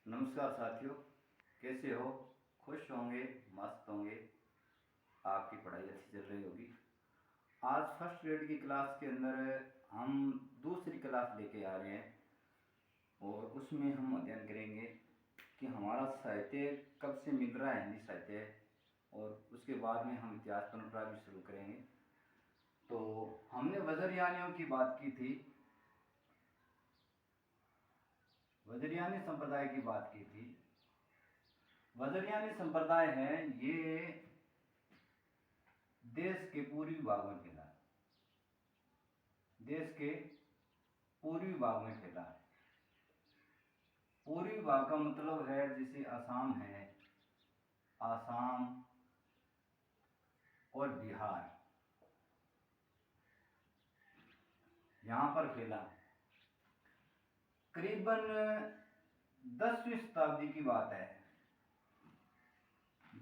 नमस्कार साथियों, कैसे हो? खुश होंगे, मस्त होंगे। आपकी पढ़ाई अच्छी चल रही होगी। आज फर्स्ट ग्रेड की क्लास के अंदर हम दूसरी क्लास लेके आ रहे हैं और उसमें हम अध्ययन करेंगे कि हमारा साहित्य कब से मिल रहा है, हिंदी साहित्य, और उसके बाद में हम इतिहास परंपरा भी शुरू करेंगे। तो हमने वज्रयानियों की बात की थी, वज्रयानी संप्रदाय की बात की थी। वज्रयानी संप्रदाय है, ये देश के पूर्वी भाग में फैला, देश के पूर्वी भाग में फैला। पूर्वी भाग का मतलब है जैसे आसाम है, आसाम और बिहार, यहां पर फैला। करीबन 10वीं शताब्दी की बात है।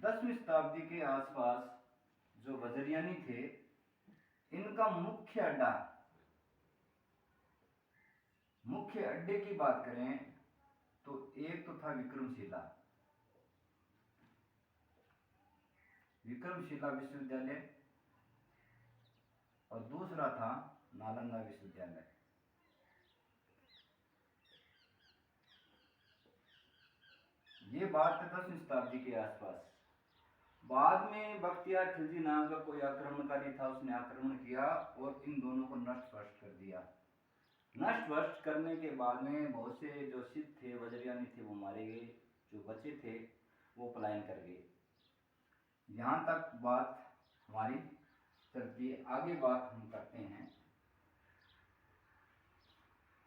10वीं शताब्दी के आसपास जो वज्रयानी थे, इनका मुख्य अड्डे की बात करें तो एक तो था विक्रमशिला विश्वविद्यालय, और दूसरा था नालंदा विश्वविद्यालय। ये बात है 10वीं शताब्दी के आसपास। बाद में बख्तियार खिलजी नाम का कोई आक्रमणकारी था, उसने आक्रमण किया और इन दोनों को नष्ट भ्रष्ट कर दिया। नष्ट भ्रष्ट करने के बाद में बहुत से जो सिद्ध थे, वज्रयानी थे, वो मारे गए। जो बचे थे वो पलायन कर गए। यहाँ तक बात हमारी चलती है। आगे बात हम करते हैं।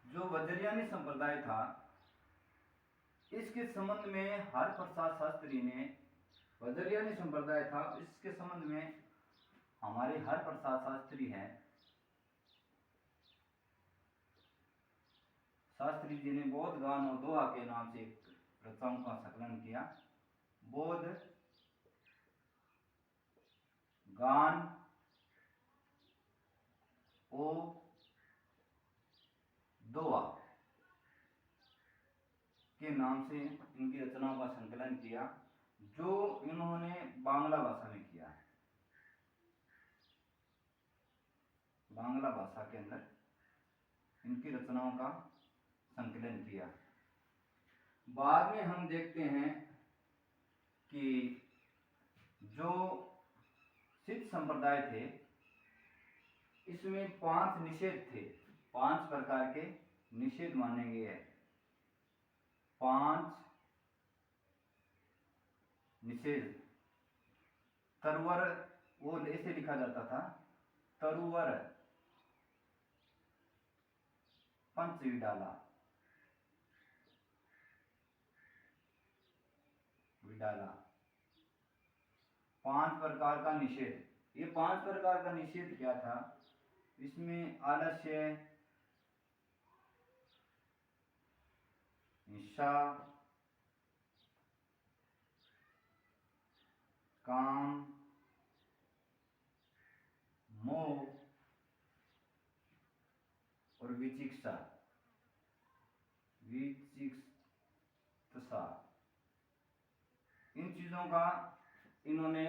जो वज्रयानी संप्रदाय था, इसके संबंध में हरप्रसाद शास्त्री ने, वज्रयानी संप्रदाय था, इसके संबंध में हमारे हरप्रसाद शास्त्री हैं, शास्त्री जी ने बौद्ध गान और दोहा के नाम से रचनाओं का संकलन किया। बौद्ध गान और दोहा के नाम से इनकी रचनाओं का संकलन किया, जो इन्होंने बांग्ला भाषा में किया है। बांग्ला भाषा के अंदर इनकी रचनाओं का संकलन किया। बाद में हम देखते हैं कि जो सिद्ध संप्रदाय थे, इसमें 5 निषेध थे, 5 प्रकार के निषेध माने गए हैं। 5 निषेध। तरुवर, वो ऐसे लिखा जाता था, तरुवर पंच विडाला, 5 प्रकार का निषेध। ये 5 प्रकार का निषेध क्या था? इसमें आलस्य, हिंसा, काम, मोह और विचिकित्सा, इन चीजों का इन्होंने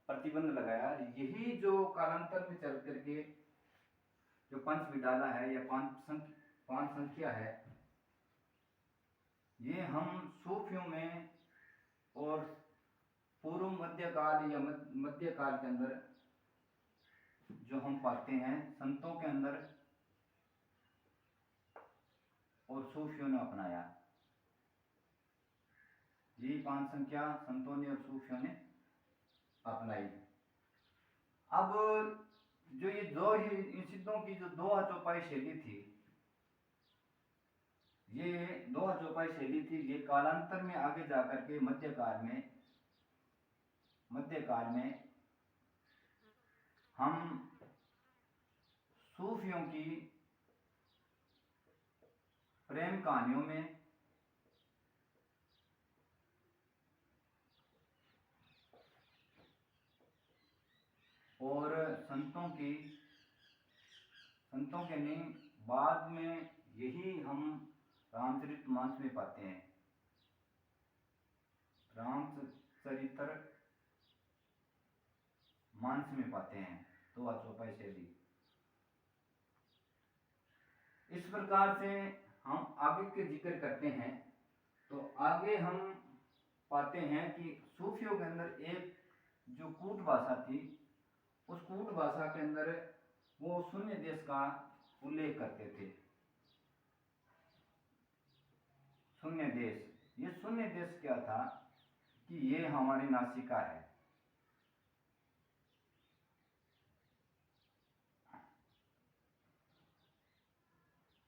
प्रतिबंध लगाया। यही जो कालांतर में चल करके जो पंच विडाला है या 5 संख्या है, ये हम सूफियों में और पूर्व मध्यकाल या मध्यकाल के अंदर जो हम पाते हैं, संतों के अंदर और सूफियों ने अपनाया। यही 5 संख्या संतों ने और सूफियों ने अपनाई। अब जो ये दो ही इन सिद्धों की जो दोहा चौपाई शैली थी, ये दोहा चौपाई शैली थी, ये कालांतर में आगे जाकर के मध्यकाल में हम सूफियों की प्रेम कहानियों में और संतों के नहीं, बाद में यही हम रामचरितमानस में पाते हैं। रामचरित्र मानस में पाते हैं। तो वह चौपाई शैली। इस प्रकार से हम आगे के जिक्र करते हैं। तो आगे हम पाते हैं कि सूफियों के अंदर एक जो कूट भाषा थी, उस कूट भाषा के अंदर वो शून्य देश का उल्लेख करते थे। शून्य देश, ये शून्य देश क्या था कि ये हमारी नासिका है।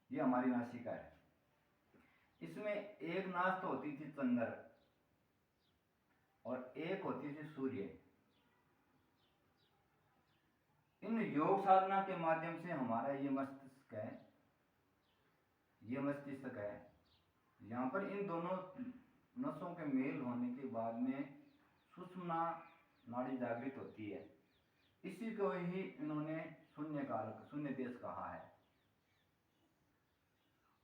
ये हमारी नासिका है। इसमें एक नास तो होती थी चंद्र और एक होती थी सूर्य। इन योग साधना के माध्यम से हमारा ये मस्तिष्क है, यहाँ पर इन दोनों नसों के मेल होने के बाद में सुषुम्ना नाड़ी जागृत होती है। इसी को ही इन्होंने शून्य देश कहा है।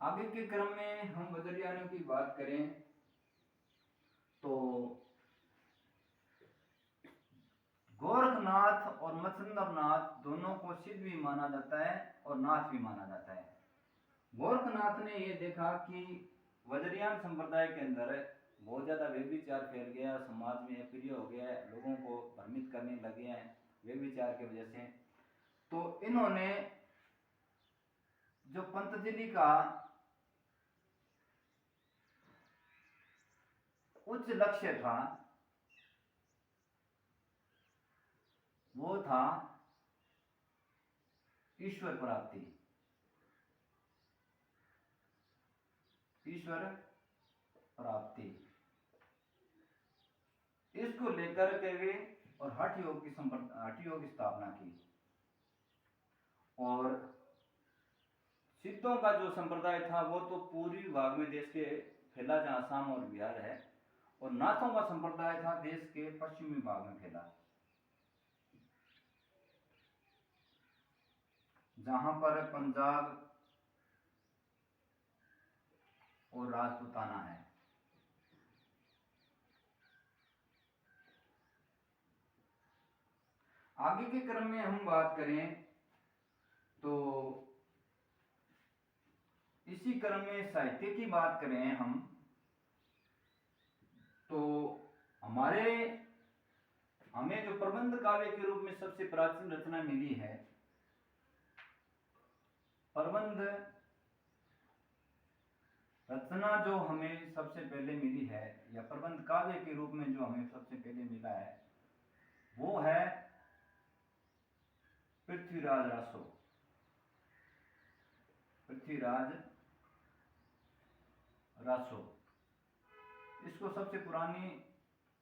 आगे के क्रम में हम बदरियानों की बात करें तो गोरखनाथ और मत्स्येंद्रनाथ दोनों को सिद्ध भी माना जाता है और नाथ भी माना जाता है। गोरखनाथ ने ये देखा कि वज्रयान संप्रदाय के अंदर बहुत ज्यादा व्यभिचार फैल गया, समाज में अप्रिय हो गया, लोगों को भ्रमित करने लगे हैं व्यभिचार की वजह से। तो इन्होंने जो पंतजलि का उच्च लक्ष्य था वो था ईश्वर प्राप्ति। इसको लेकर के वे और हठ योग की स्थापना की। और सिद्धों का जो संप्रदाय था वो तो पूर्वी भाग में देश के फैला, जहां असम और बिहार है, और नाथों का संप्रदाय था देश के पश्चिमी भाग में फैला, जहां पर पंजाब और राजपूताना है। आगे के क्रम में हम बात करें तो इसी क्रम में साहित्य की बात करें हम तो हमें जो प्रबंध काव्य के रूप में सबसे प्राचीन रचना मिली है, प्रबंध रचना जो हमें सबसे पहले मिली है या प्रबंध काव्य के रूप में जो हमें सबसे पहले मिला है वो है पृथ्वीराज रासो। इसको सबसे पुरानी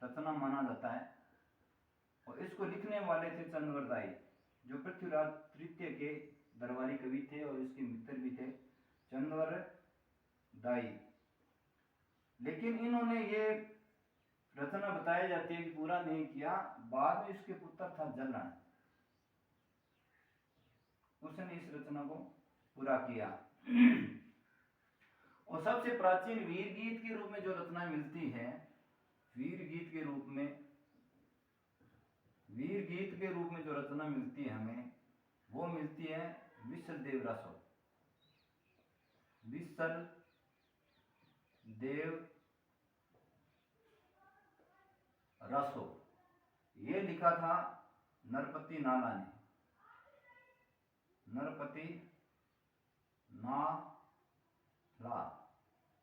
रचना माना जाता है और इसको लिखने वाले थे चंद्रवरदाई, जो पृथ्वीराज तृतीय के दरबारी कवि थे और इसके मित्र भी थे चंद्रवरदाई। लेकिन इन्होंने ये रचना बताई जाती है कि पूरा नहीं किया, बाद में इसके पुत्र था जलन, उसने इस रचना को पूरा किया। और सबसे प्राचीन वीर गीत के रूप में जो रचना मिलती है, वीर गीत के रूप में जो रचना मिलती है हमें, वो मिलती है विसल देव रसो। ये लिखा था नरपति नाला ने,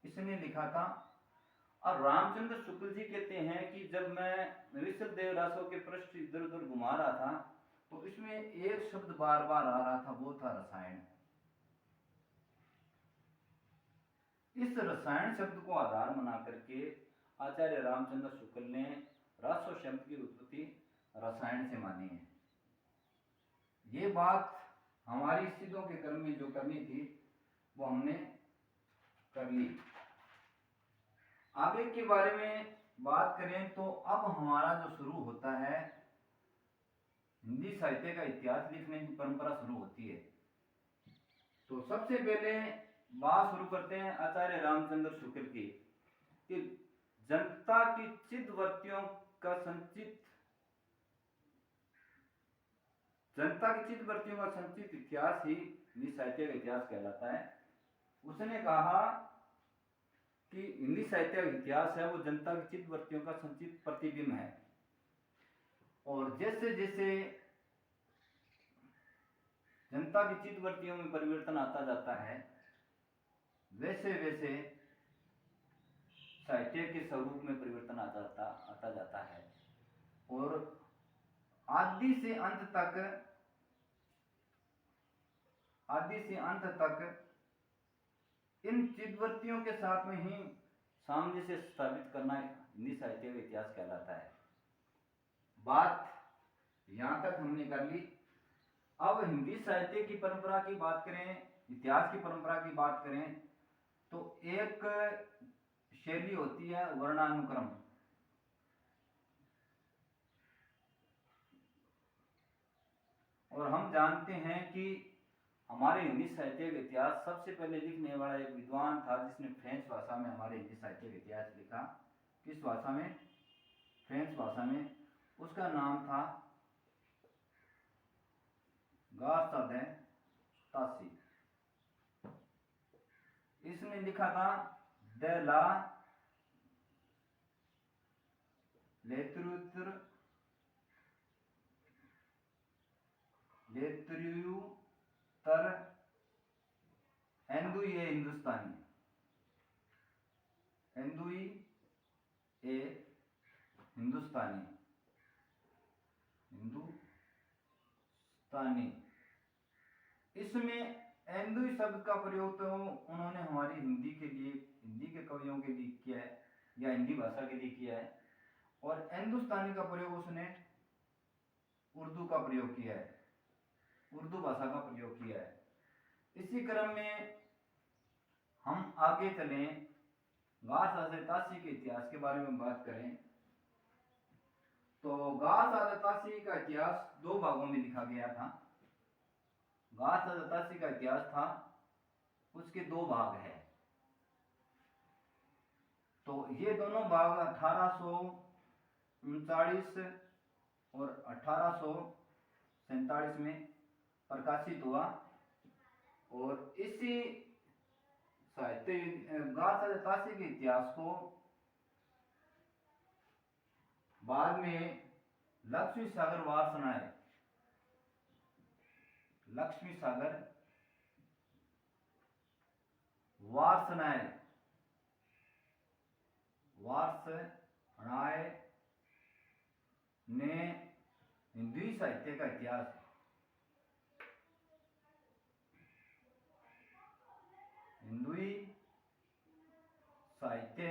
इसने लिखा था। और रामचंद्र शुक्ल जी कहते हैं कि जब मैं विसल देव रासो के पृष्ठ इधर उधर घुमा रहा था तो इसमें एक शब्द बार बार आ रहा था, वो था रसायन। इस रसायन शब्द को आधार बना करके आचार्य रामचंद्र शुक्ल ने रासो शब्द की उत्पत्ति रसायन से मानी है। ये बात हमारी सिद्धों के क्रम में जो करनी थी वो हमने कर ली। आगे के बारे में बात करें तो अब हमारा जो शुरू होता है, हिंदी साहित्य का इतिहास लिखने की परंपरा शुरू होती है। तो सबसे पहले बात शुरू करते हैं आचार्य रामचंद्र शुक्ल की कि जनता की चित्तवृत्तियों का संचित इतिहास ही हिंदी साहित्य का इतिहास कहलाता है। उसने कहा कि हिंदी साहित्य का इतिहास है वो जनता की चित्तवृत्तियों का संचित प्रतिबिंब है, और जैसे जैसे जनता की चित्तवृत्तियों में परिवर्तन आता जाता है, वैसे वैसे साहित्य के स्वरूप में परिवर्तन आता जाता है, और आदि से अंत तक इन चित्तवृत्तियों के साथ में ही सामंजस्य स्थापित करना हिंदी साहित्य का इतिहास कहलाता है। बात यहां तक हमने कर ली। अब हिंदी साहित्य की परंपरा की बात करें, इतिहास की परंपरा की बात करें, तो एक शैली होती है वर्णानुक्रम। और हम जानते हैं कि हमारे हिंदी साहित्य का इतिहास सबसे पहले लिखने वाला एक विद्वान था जिसने फ्रेंच भाषा में हमारे हिंदी साहित्य का इतिहास लिखा। किस भाषा में? फ्रेंच भाषा में। उसका नाम था गार्सा दे तासी। इसने लिखा था द ला लेत्रुतर एंदुई ए हिंदुस्तानी, एंदुई ए हिंदुस्तानी। इसमें एंदुई शब्द का प्रयोग तो उन्होंने हमारी हिंदी के कवियों के लिए किया है या हिंदी भाषा के लिए किया है, और हिंदुस्तानी का प्रयोग उसने उर्दू का प्रयोग किया है, उर्दू भाषा का प्रयोग किया है। इसी क्रम में हम आगे चलें, गार्सा दे तासी के इतिहास के बारे में बात करें तो गार्सा दे तासी का इतिहास दो भागों में लिखा गया था। गार्सा दे तासी का इतिहास था, उसके दो भाग हैं। तो ये दोनों भाग 1839 और 1847 में प्रकाशित हुआ, और इसी साहित्य गार्सा दे तासी के इतिहास को बाद में लक्ष्मी सागर वार्ष्णेय ने हिंदी साहित्य का इतिहास हिंदी साहित्य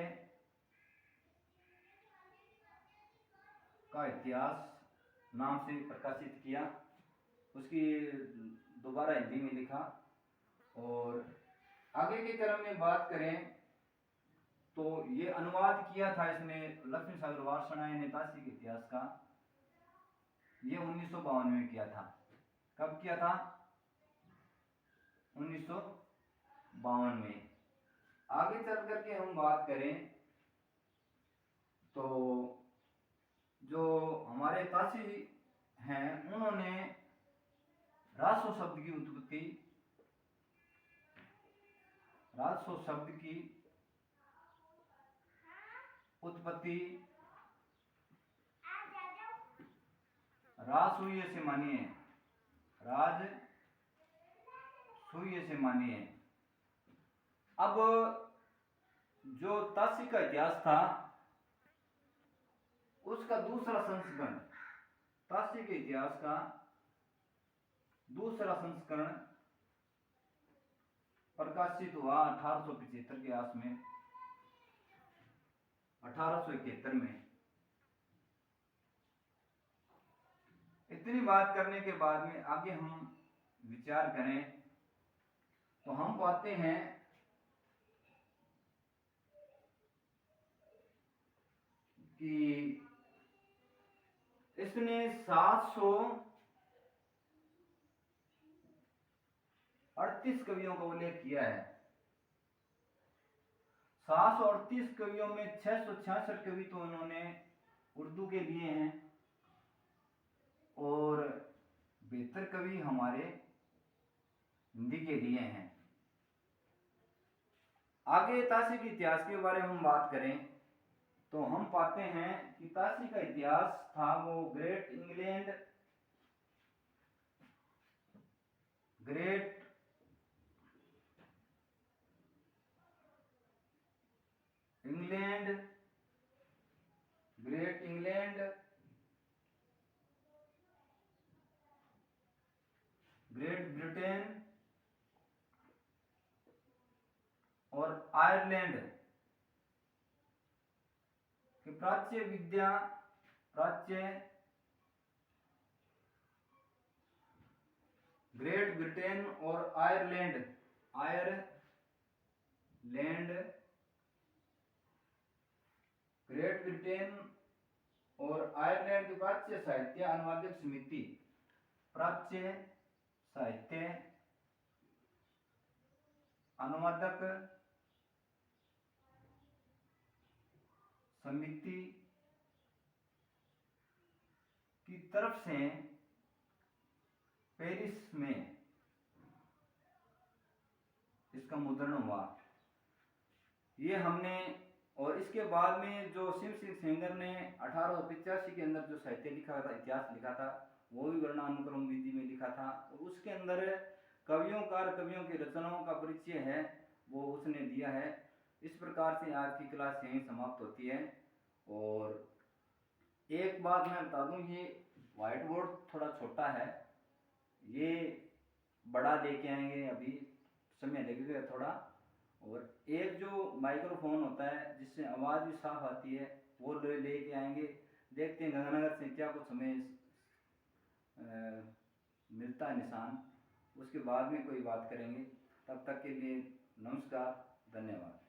का इतिहास नाम से प्रकाशित किया। उसकी दोबारा हिंदी में लिखा, और आगे के क्रम में बात करें तो ये अनुवाद किया था इसने लक्ष्मी सागर वार्ष्णेय ने तासी के इतिहास का, ये 1952 में किया था। कब किया था? 1952 में। आगे चल करके हम बात करें तो जो हमारे तासी हैं उन्होंने राजसो शब्द की उत्पत्ति राजसूय से मानी है। अब जो तासी का इतिहास था उसका दूसरा संस्करण, तासी के इतिहास का दूसरा संस्करण प्रकाशित हुआ 1875 के आस में, 1871 में। इतनी बात करने के बाद में आगे हम विचार करें तो हम पाते हैं कि इसने 738 कवियों का उल्लेख किया है। 738 कवियों में 666 कवि तो उन्होंने उर्दू के लिए हैं और 72 कवि हमारे हिंदी के लिए हैं। आगे ताशी के इतिहास के बारे में हम बात करें तो हम पाते हैं कि ताशी का इतिहास था वो great England great England great Britain और आयरलैंड की प्राच्य ग्रेट ब्रिटेन और आयरलैंड ग्रेट ब्रिटेन और आयरलैंड की प्राच्य साहित्य अनुवादक समिति प्राच्य साहित्य अनुवादक समिति की तरफ से पेरिस में इसका मुद्रण हुआ। ये हमने और इसके बाद में जो सिम सिंह सेंगर ने 1885 के अंदर जो साहित्य लिखा था, इतिहास लिखा था, वो भी वर्णानुक्रम विधि में लिखा था और उसके अंदर कवियों की रचनाओं का परिचय है वो उसने दिया है। इस प्रकार से आज की क्लास यहीं समाप्त होती है। और एक बात मैं बता दूं, ये व्हाइट बोर्ड थोड़ा छोटा है, ये बड़ा लेके आएंगे, अभी समय लगेगा थोड़ा। और एक जो माइक्रोफोन होता है जिससे आवाज़ भी साफ आती है वो लेके आएंगे। देखते हैं गंगानगर से क्या कुछ हमें मिलता है निशान, उसके बाद में कोई बात करेंगे। तब तक के लिए नमस्कार, धन्यवाद।